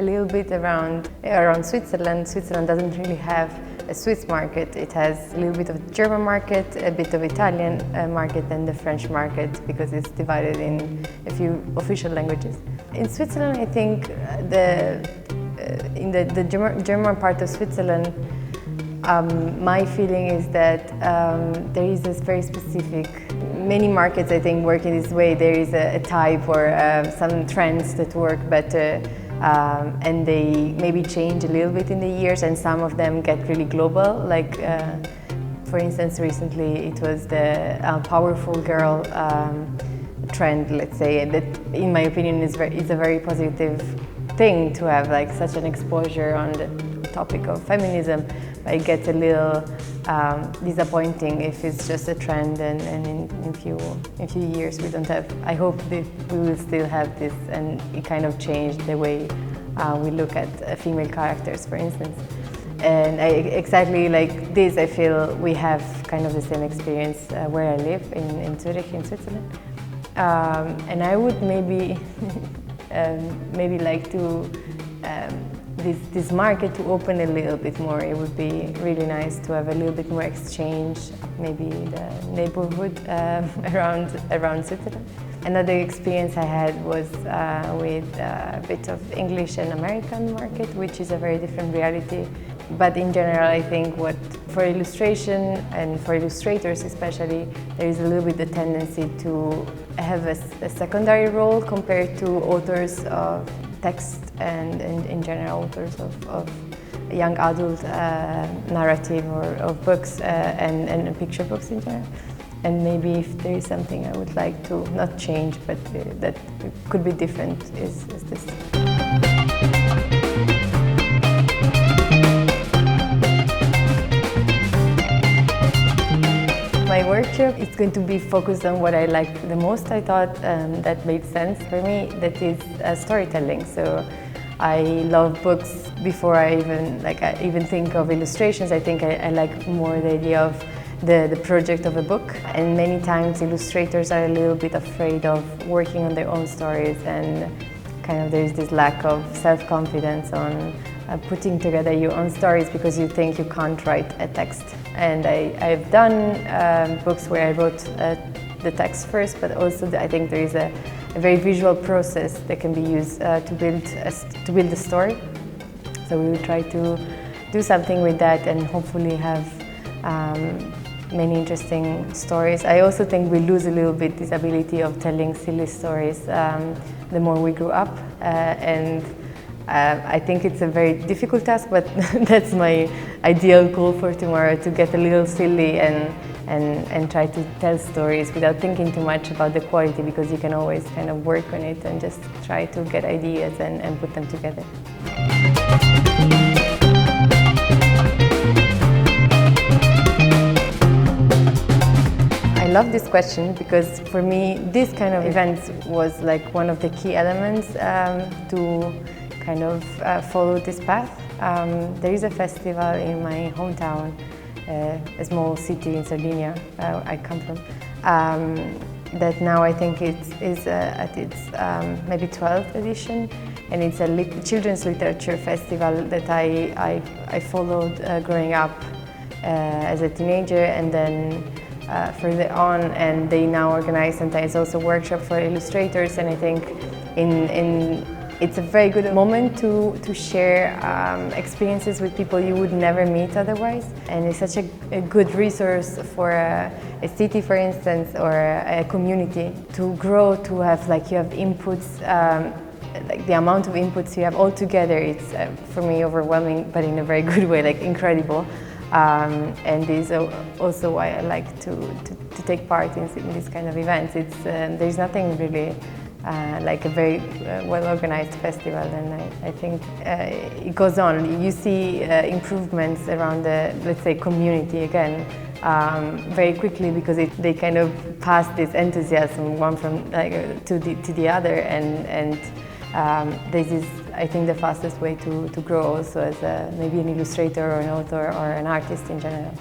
a little bit around Switzerland. Switzerland doesn't really have a Swiss market. It has a little bit of German market, a bit of Italian market, and the French market because it's divided in a few official languages. In Switzerland, I think in the German part of Switzerland, my feeling is that there is this very specific, many markets I think work in this way. There is a type or some trends that work better and they maybe change a little bit in the years, and some of them get really global. Like for instance, recently it was the powerful girl trend, let's say, that in my opinion is a very positive thing to have like such an exposure on the topic of feminism. But it gets a little disappointing if it's just a trend, and in a few years we don't have. I hope that we will still have this, and it kind of changed the way we look at female characters, for instance. And exactly like this, I feel we have kind of the same experience where I live in Zurich, in Switzerland. And I would maybe like to. This market to open a little bit more. It would be really nice to have a little bit more exchange, maybe the neighborhood around Switzerland. Another experience I had was with a bit of English and American market, which is a very different reality. But in general, I think for illustration and for illustrators especially, there is a little bit the tendency to have a secondary role compared to authors of text and in general authors of young adult narrative or of books and picture books in general. And maybe if there is something I would like to not change, but that could be different, is this. My workshop is going to be focused on what I like the most. I thought that made sense for me, that is storytelling. So I love books before I even think of illustrations. I think I like more the idea of the project of a book. And many times illustrators are a little bit afraid of working on their own stories, and kind of there's this lack of self-confidence on putting together your own stories because you think you can't write a text. And I've done books where I wrote the text first, but also I think there is a very visual process that can be used to build the story. So we will try to do something with that and hopefully have many interesting stories. I also think we lose a little bit this ability of telling silly stories the more we grow up, and I think it's a very difficult task, but that's my ideal goal for tomorrow, to get a little silly and try to tell stories without thinking too much about the quality, because you can always kind of work on it and just try to get ideas and put them together. I love this question because for me this kind of event was like one of the key elements to kind of follow this path. There is a festival in my hometown, a small city in Sardinia I come from, that now I think it is at its maybe 12th edition, and it's a children's literature festival that I followed growing up as a teenager, and then further on, and they now organize sometimes also workshops for illustrators, and I think it's a very good moment to share experiences with people you would never meet otherwise. And it's such a good resource for a city, for instance, or a community to grow, to have you have inputs, like the amount of inputs you have all together, it's for me overwhelming, but in a very good way, like incredible. And this is also why I like to take part in this kind of events. There's nothing really like a very well-organized festival, and I think it goes on. You see improvements around the, let's say, community again very quickly, because they kind of pass this enthusiasm one from to the other, and this is, I think, the fastest way to grow also as maybe an illustrator or an author or an artist in general.